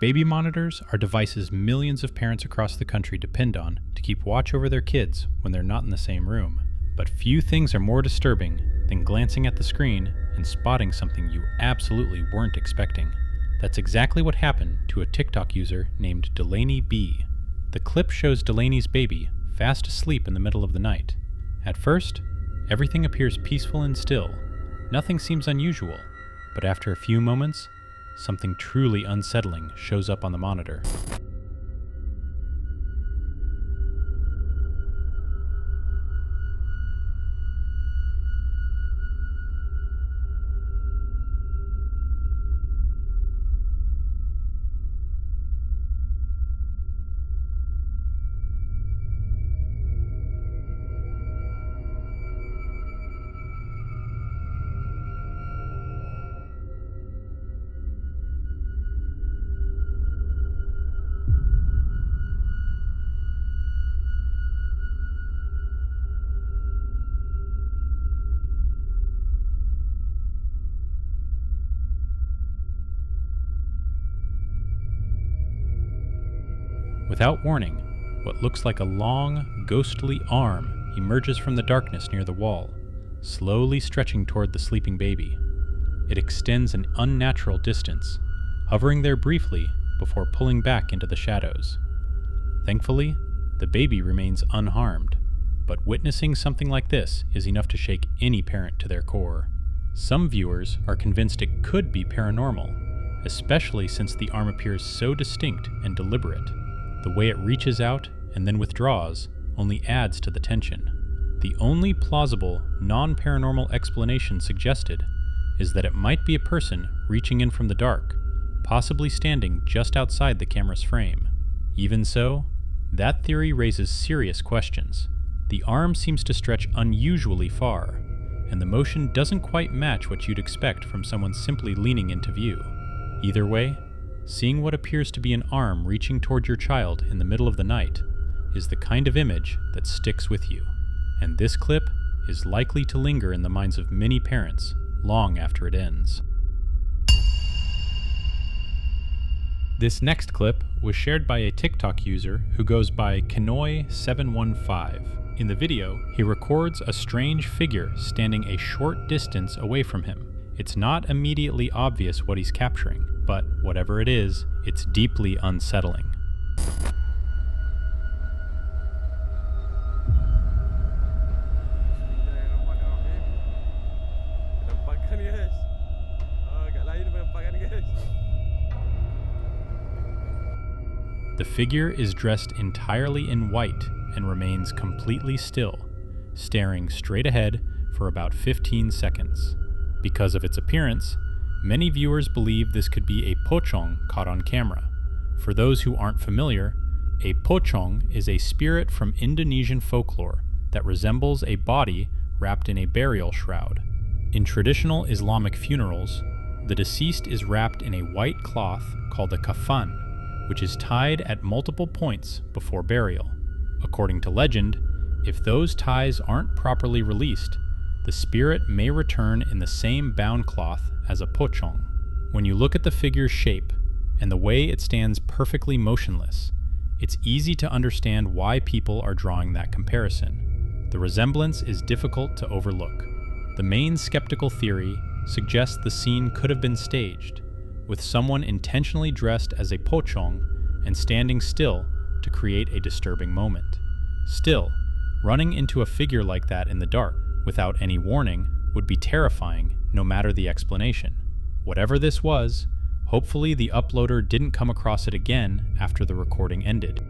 Baby monitors are devices millions of parents across the country depend on to keep watch over their kids when they're not in the same room. But few things are more disturbing than glancing at the screen and spotting something you absolutely weren't expecting. That's exactly what happened to a TikTok user named Delaney B. The clip shows Delaney's baby fast asleep in the middle of the night. At first, everything appears peaceful and still. Nothing seems unusual, but after a few moments, something truly unsettling shows up on the monitor. Without warning, what looks like a long, ghostly arm emerges from the darkness near the wall, slowly stretching toward the sleeping baby. It extends an unnatural distance, hovering there briefly before pulling back into the shadows. Thankfully, the baby remains unharmed, but witnessing something like this is enough to shake any parent to their core. Some viewers are convinced it could be paranormal, especially since the arm appears so distinct and deliberate. The way it reaches out and then withdraws only adds to the tension. The only plausible, non-paranormal explanation suggested is that it might be a person reaching in from the dark, possibly standing just outside the camera's frame. Even so, that theory raises serious questions. The arm seems to stretch unusually far, and the motion doesn't quite match what you'd expect from someone simply leaning into view. Either way, seeing what appears to be an arm reaching toward your child in the middle of the night is the kind of image that sticks with you, and this clip is likely to linger in the minds of many parents long after it ends. This next clip was shared by a TikTok user who goes by Kenoi715. In the video, he records a strange figure standing a short distance away from him. It's not immediately obvious what he's capturing, but whatever it is, it's deeply unsettling. The figure is dressed entirely in white and remains completely still, staring straight ahead for about 15 seconds. Because of its appearance, many viewers believe this could be a pocong caught on camera. For those who aren't familiar, a pocong is a spirit from Indonesian folklore that resembles a body wrapped in a burial shroud. In traditional Islamic funerals, the deceased is wrapped in a white cloth called a kafan, which is tied at multiple points before burial. According to legend, if those ties aren't properly released, the spirit may return in the same bound cloth as a pocong. When you look at the figure's shape and the way it stands perfectly motionless, it's easy to understand why people are drawing that comparison. The resemblance is difficult to overlook. The main skeptical theory suggests the scene could have been staged, with someone intentionally dressed as a pocong and standing still to create a disturbing moment. Still, running into a figure like that in the dark without any warning would be terrifying no matter the explanation. Whatever this was, hopefully the uploader didn't come across it again after the recording ended.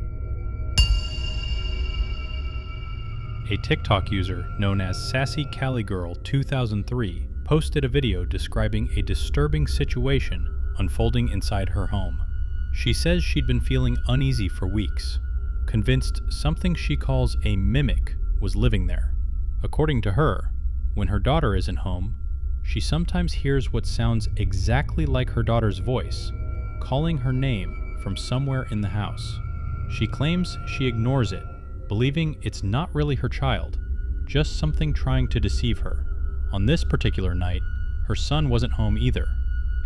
A TikTok user known as Sassy Cali Girl 2003 posted a video describing a disturbing situation unfolding inside her home. She says she'd been feeling uneasy for weeks, convinced something she calls a mimic was living there. According to her, when her daughter isn't home, she sometimes hears what sounds exactly like her daughter's voice, calling her name from somewhere in the house. She claims she ignores it, believing it's not really her child, just something trying to deceive her. On this particular night, her son wasn't home either.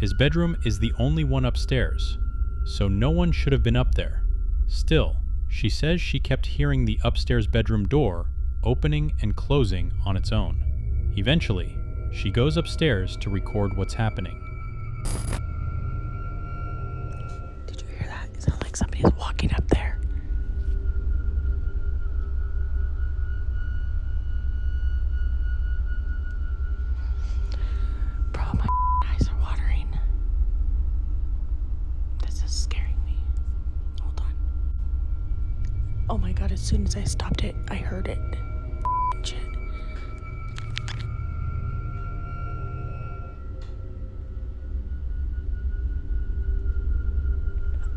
His bedroom is the only one upstairs, so no one should have been up there. Still, she says she kept hearing the upstairs bedroom door opening and closing on its own. Eventually, she goes upstairs to record what's happening. Did you hear that? It sounds like somebody's walking up there. Bro, my eyes are watering. This is scaring me. Hold on. Oh my god, as soon as I stopped it, I heard it. Shit.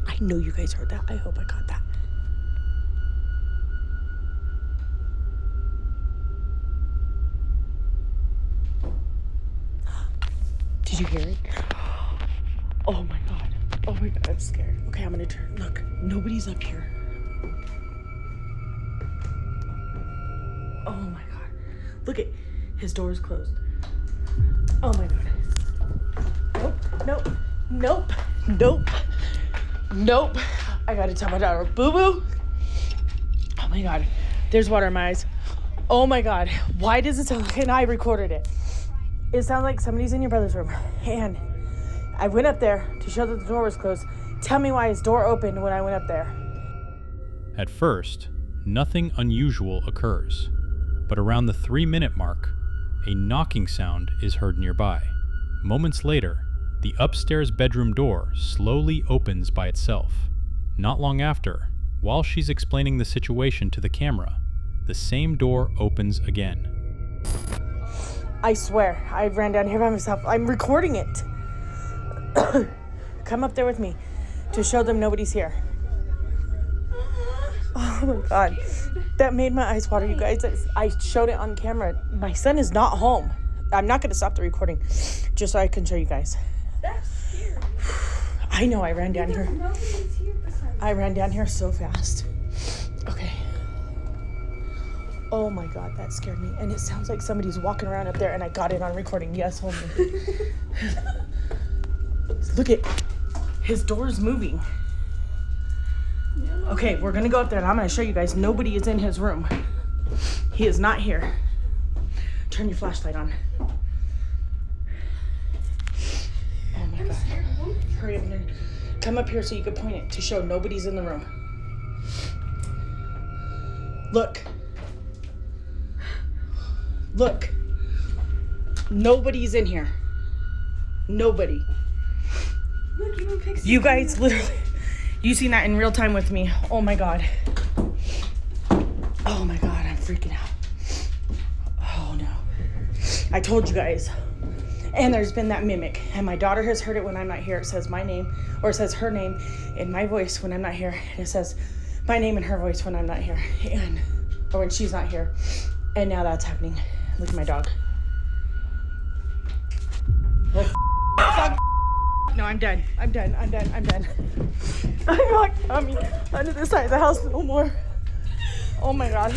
I know you guys heard that. I hope I caught that. Did you hear it? Oh my god. Oh my god, I'm scared. Okay, I'm gonna turn. Look, nobody's up here. Oh my god. Look at his door is closed. Oh my god. Nope. Nope. Nope. Nope. Nope. I gotta tell my daughter, boo boo. Oh my god. There's water in my eyes. Oh my god. Why does it sound like, and I recorded it. It sounds like somebody's in your brother's room. And I went up there to show that the door was closed. Tell me why his door opened when I went up there. At first, nothing unusual occurs. But around the 3-minute mark, a knocking sound is heard nearby. Moments later, the upstairs bedroom door slowly opens by itself. Not long after, while she's explaining the situation to the camera, the same door opens again. I swear, I ran down here by myself. I'm recording it. Come up there with me to show them nobody's here. Oh my god. That made my eyes water, you guys. I showed it on camera. My son is not home. I'm not going to stop the recording just so I can show you guys. That's scary. I know, I ran down here. Nobody's here besides. I ran down here so fast. Okay. Oh my god, that scared me. And it sounds like somebody's walking around up there, and I got it on recording. Yes, hold me. Look at his door's moving. Okay, we're gonna go up there and I'm gonna show you guys nobody is in his room. He is not here. Turn your flashlight on. Oh my god. Hurry up here. Come up here so you can point it to show nobody's in the room. Look. Look. Nobody's in here. Nobody. Look, even Pixie. You guys literally, you seen that in real time with me. Oh my god. Oh my god, I'm freaking out. Oh no. I told you guys. And there's been that mimic. And my daughter has heard it when I'm not here. It says my name, or it says her name in my voice when I'm not here. And it says my name in her voice when I'm not here. And, or when she's not here. And now that's happening. Look at my dog. Oh, fuck. No, I'm done. I'm done. I'm not coming under this side of the house no more. Oh my god.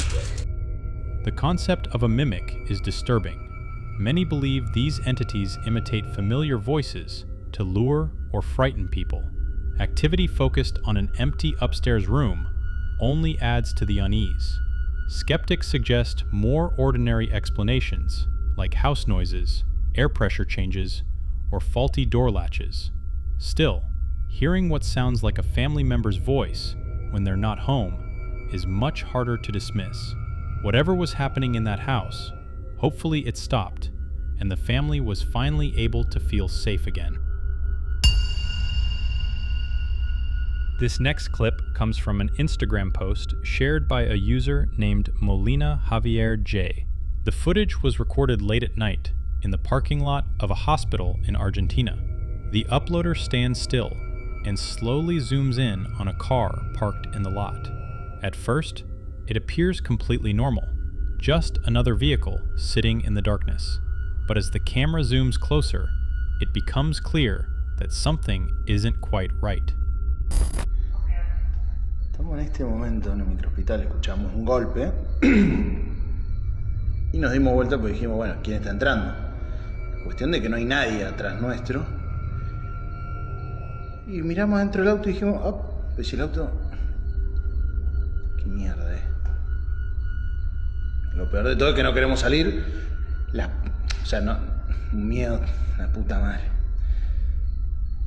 The concept of a mimic is disturbing. Many believe these entities imitate familiar voices to lure or frighten people. Activity focused on an empty upstairs room only adds to the unease. Skeptics suggest more ordinary explanations, like house noises, air pressure changes, or faulty door latches. Still, hearing what sounds like a family member's voice when they're not home is much harder to dismiss. Whatever was happening in that house, hopefully it stopped, and the family was finally able to feel safe again. This next clip comes from an Instagram post shared by a user named Molina Javier J. The footage was recorded late at night in the parking lot of a hospital in Argentina. The uploader stands still and slowly zooms in on a car parked in the lot. At first, it appears completely normal, just another vehicle sitting in the darkness. But as the camera zooms closer, it becomes clear that something isn't quite right. Estamos en este momento en el microhospital, escuchamos un golpe y nos dimos vuelta porque dijimos, bueno, ¿quién está entrando? La cuestión de que no hay nadie atrás nuestro Y miramos dentro del auto y dijimos, oh, pues si el auto... ¿Qué mierda es? Lo peor de todo es que no queremos salir. O sea, no... Un miedo, la puta madre.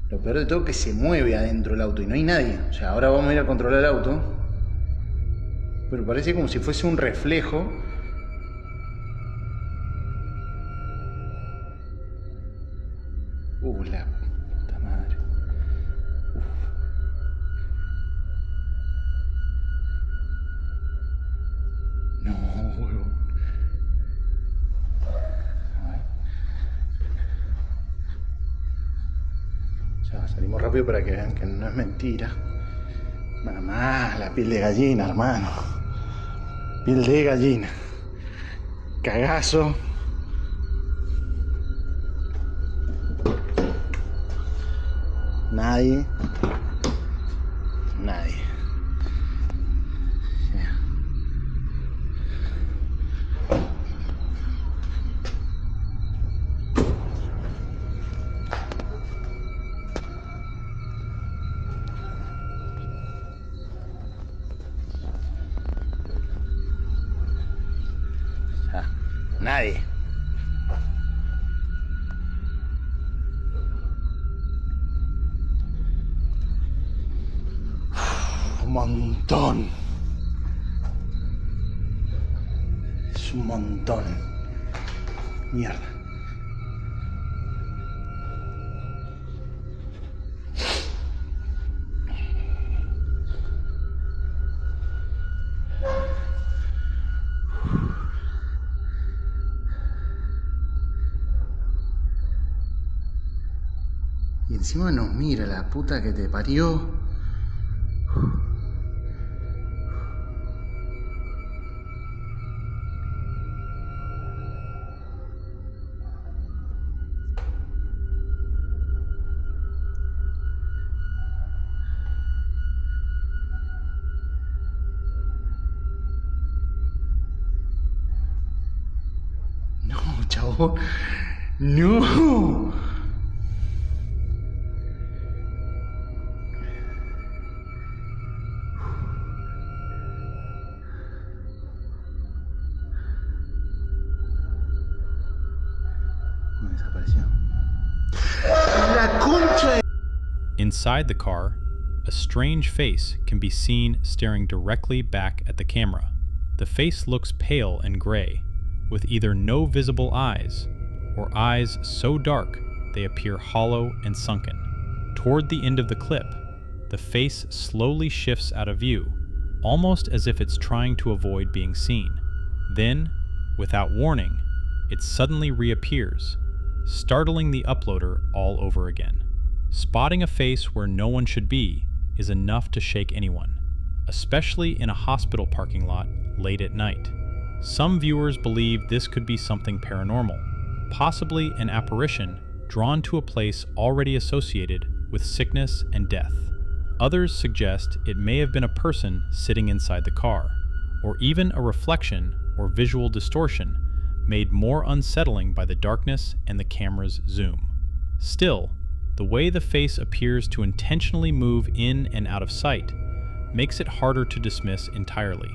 Lo peor de todo es que se mueve adentro del auto y no hay nadie. O sea, ahora vamos a ir a controlar el auto. Pero parece como si fuese un reflejo. La puta madre. No, huevo. Ya, salimos rápido para que vean que no es mentira. Mamá, la piel de gallina, hermano. Piel de gallina. Cagazo. Nadie. Nadie. Un montón. Es un montón. Mierda. Y encima nos mira la puta que te parió. No, chabón. No. Desapareció. La concha de... Inside the car, a strange face can be seen staring directly back at the camera. The face looks pale and gray, with either no visible eyes, or eyes so dark they appear hollow and sunken. Toward the end of the clip, the face slowly shifts out of view, almost as if it's trying to avoid being seen. Then, without warning, it suddenly reappears, startling the uploader all over again. Spotting a face where no one should be is enough to shake anyone, especially in a hospital parking lot late at night. Some viewers believe this could be something paranormal, possibly an apparition drawn to a place already associated with sickness and death. Others suggest it may have been a person sitting inside the car, or even a reflection or visual distortion made more unsettling by the darkness and the camera's zoom. Still, the way the face appears to intentionally move in and out of sight makes it harder to dismiss entirely.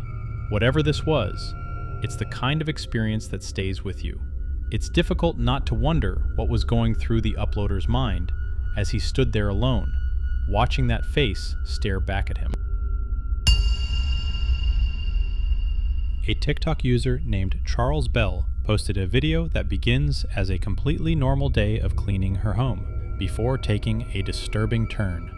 Whatever this was, it's the kind of experience that stays with you. It's difficult not to wonder what was going through the uploader's mind as he stood there alone, watching that face stare back at him. A TikTok user named Charles Bell posted a video that begins as a completely normal day of cleaning her home, before taking a disturbing turn.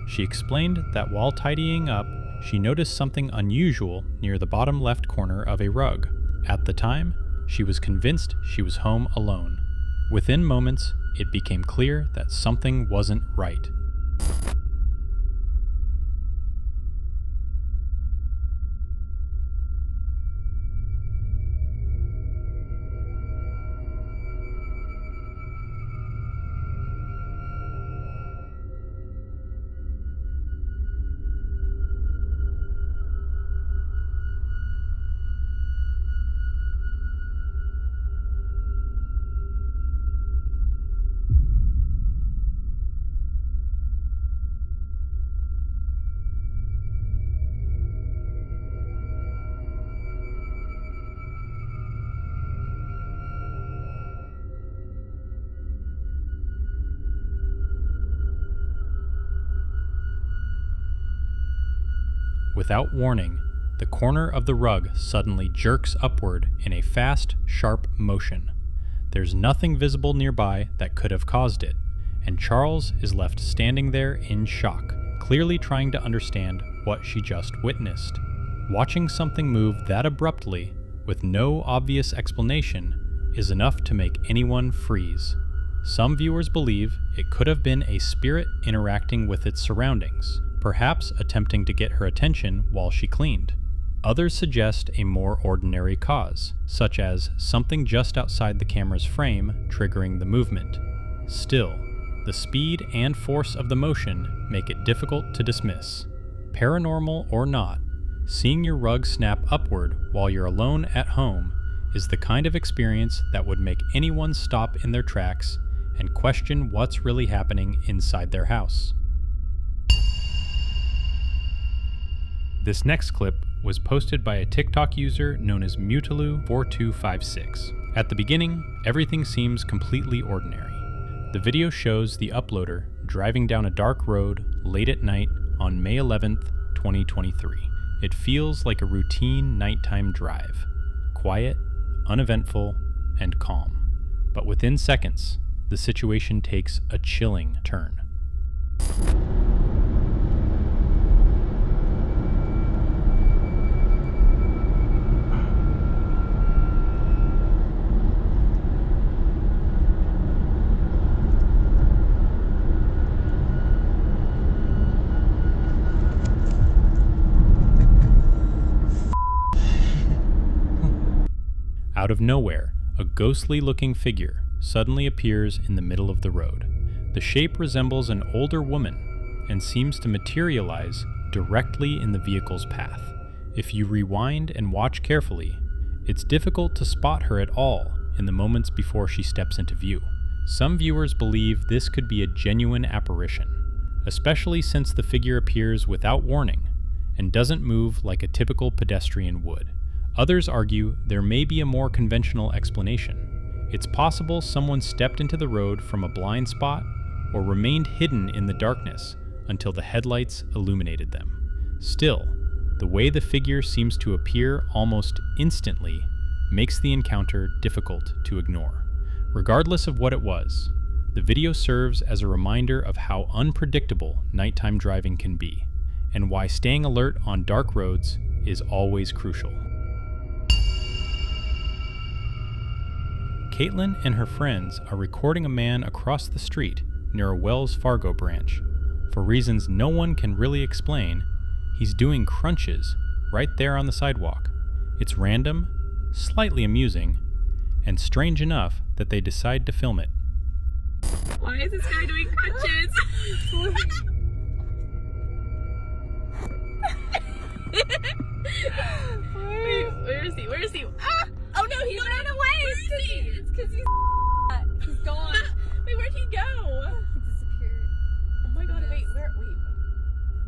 She explained that while tidying up, she noticed something unusual near the bottom left corner of a rug. At the time, she was convinced she was home alone. Within moments, it became clear that something wasn't right. Without warning, the corner of the rug suddenly jerks upward in a fast, sharp motion. There's nothing visible nearby that could have caused it, and Charles is left standing there in shock, clearly trying to understand what she just witnessed. Watching something move that abruptly, with no obvious explanation, is enough to make anyone freeze. Some viewers believe it could have been a spirit interacting with its surroundings, perhaps attempting to get her attention while she cleaned. Others suggest a more ordinary cause, such as something just outside the camera's frame triggering the movement. Still, the speed and force of the motion make it difficult to dismiss. Paranormal or not, seeing your rug snap upward while you're alone at home is the kind of experience that would make anyone stop in their tracks and question what's really happening inside their house. This next clip was posted by a TikTok user known as Mutaloo4256. At the beginning, everything seems completely ordinary. The video shows the uploader driving down a dark road late at night on May 11th, 2023. It feels like a routine nighttime drive, quiet, uneventful, and calm. But within seconds, the situation takes a chilling turn. Out of nowhere, a ghostly-looking figure suddenly appears in the middle of the road. The shape resembles an older woman and seems to materialize directly in the vehicle's path. If you rewind and watch carefully, it's difficult to spot her at all in the moments before she steps into view. Some viewers believe this could be a genuine apparition, especially since the figure appears without warning and doesn't move like a typical pedestrian would. Others argue there may be a more conventional explanation. It's possible someone stepped into the road from a blind spot or remained hidden in the darkness until the headlights illuminated them. Still, the way the figure seems to appear almost instantly makes the encounter difficult to ignore. Regardless of what it was, the video serves as a reminder of how unpredictable nighttime driving can be, and why staying alert on dark roads is always crucial. Caitlin and her friends are recording a man across the street near a Wells Fargo branch. For reasons no one can really explain, he's doing crunches right there on the sidewalk. It's random, slightly amusing, and strange enough that they decide to film it. Why is this guy doing crunches? Wait, where is he? Where is he? Ah! Oh no, he ran away! It's because he's gone. Wait, where'd he go? He disappeared. Oh my god, wait.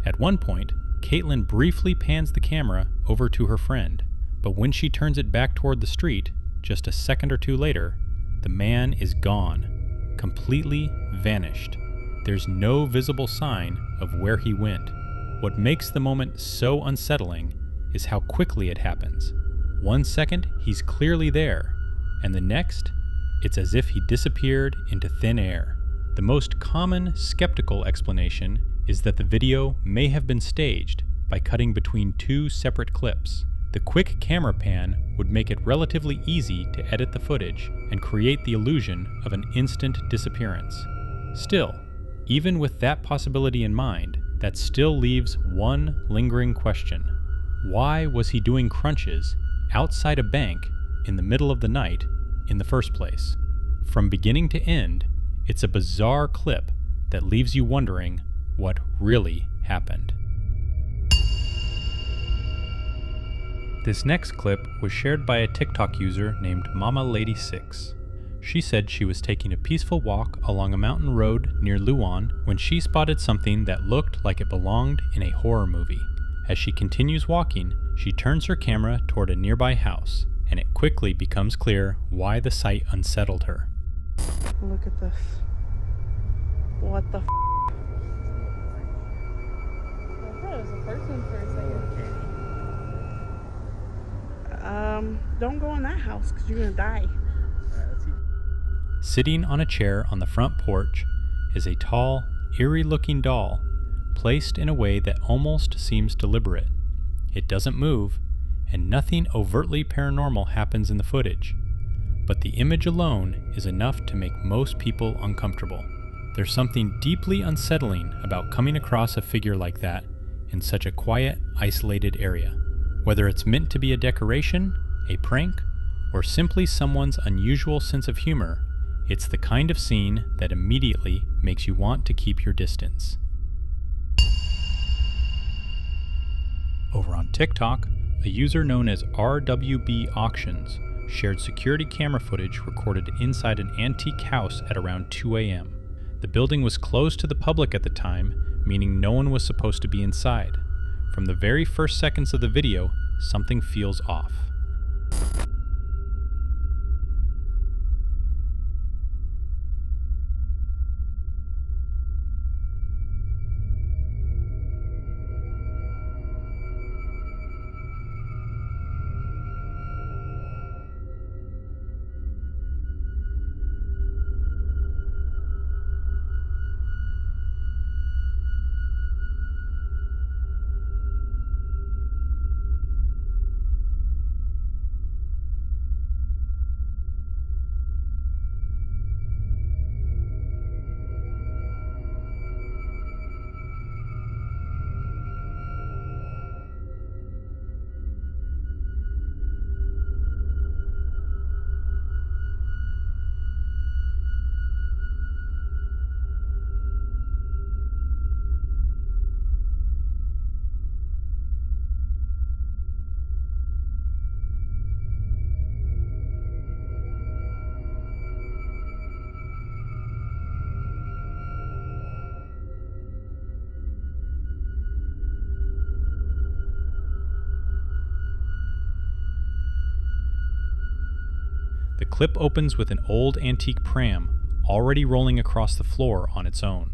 At one point, Caitlin briefly pans the camera over to her friend, but when she turns it back toward the street, just a second or two later, the man is gone, completely vanished. There's no visible sign of where he went. What makes the moment so unsettling is how quickly it happens. 1 second, he's clearly there, and the next, it's as if he disappeared into thin air. The most common skeptical explanation is that the video may have been staged by cutting between two separate clips. The quick camera pan would make it relatively easy to edit the footage and create the illusion of an instant disappearance. Still, even with that possibility in mind, that still leaves one lingering question. Why was he doing crunches outside a bank in the middle of the night in the first place? From beginning to end, it's a bizarre clip that leaves you wondering what really happened. This next clip was shared by a TikTok user named MamaLady6. She said she was taking a peaceful walk along a mountain road near Luan when she spotted something that looked like it belonged in a horror movie. As she continues walking, she turns her camera toward a nearby house, and it quickly becomes clear why the sight unsettled her. Look at this. What the f? I thought it was a person for a second. Don't go in that house because you're gonna die. Sitting on a chair on the front porch is a tall, eerie-looking doll, placed in a way that almost seems deliberate. It doesn't move, and nothing overtly paranormal happens in the footage. But the image alone is enough to make most people uncomfortable. There's something deeply unsettling about coming across a figure like that in such a quiet, isolated area. Whether it's meant to be a decoration, a prank, or simply someone's unusual sense of humor, it's the kind of scene that immediately makes you want to keep your distance. Over on TikTok, a user known as RWB Auctions shared security camera footage recorded inside an antique house at around 2 a.m. The building was closed to the public at the time, meaning no one was supposed to be inside. From the very first seconds of the video, something feels off. The clip opens with an old antique pram already rolling across the floor on its own.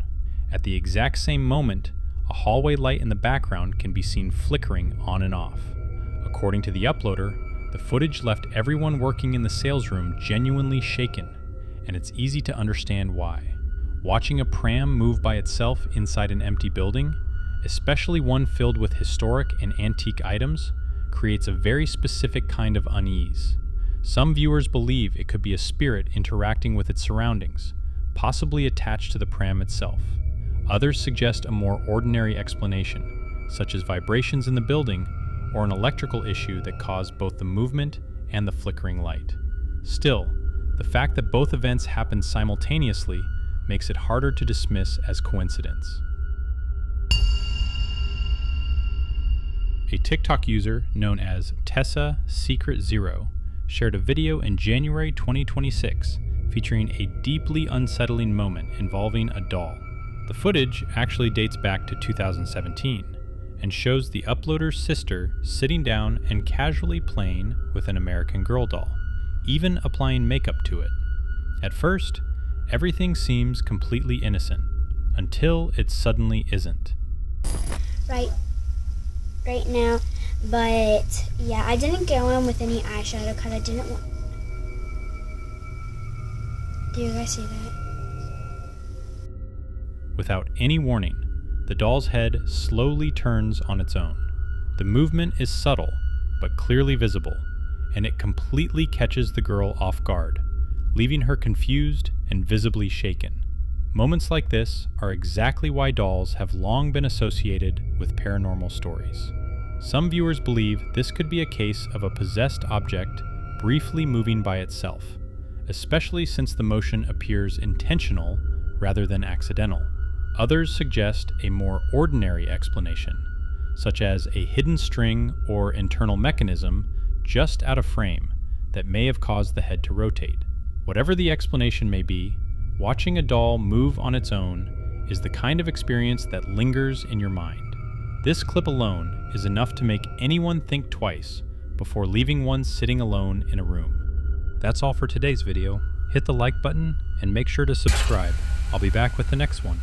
At the exact same moment, a hallway light in the background can be seen flickering on and off. According to the uploader, the footage left everyone working in the sales room genuinely shaken, and it's easy to understand why. Watching a pram move by itself inside an empty building, especially one filled with historic and antique items, creates a very specific kind of unease. Some viewers believe it could be a spirit interacting with its surroundings, possibly attached to the pram itself. Others suggest a more ordinary explanation, such as vibrations in the building or an electrical issue that caused both the movement and the flickering light. Still, the fact that both events happened simultaneously makes it harder to dismiss as coincidence. A TikTok user known as Tessa Secret Zero shared a video in January 2026 featuring a deeply unsettling moment involving a doll. The footage actually dates back to 2017 and shows the uploader's sister sitting down and casually playing with an American Girl doll, even applying makeup to it. At first, everything seems completely innocent, until it suddenly isn't. Right now, but yeah, I didn't go in with any eyeshadow because I didn't want. Do you guys see that? Without any warning, the doll's head slowly turns on its own. The movement is subtle, but clearly visible, and it completely catches the girl off guard, leaving her confused and visibly shaken. Moments like this are exactly why dolls have long been associated with paranormal stories. Some viewers believe this could be a case of a possessed object briefly moving by itself, especially since the motion appears intentional rather than accidental. Others suggest a more ordinary explanation, such as a hidden string or internal mechanism just out of frame that may have caused the head to rotate. Whatever the explanation may be, watching a doll move on its own is the kind of experience that lingers in your mind. This clip alone is enough to make anyone think twice before leaving one sitting alone in a room. That's all for today's video. Hit the like button and make sure to subscribe. I'll be back with the next one.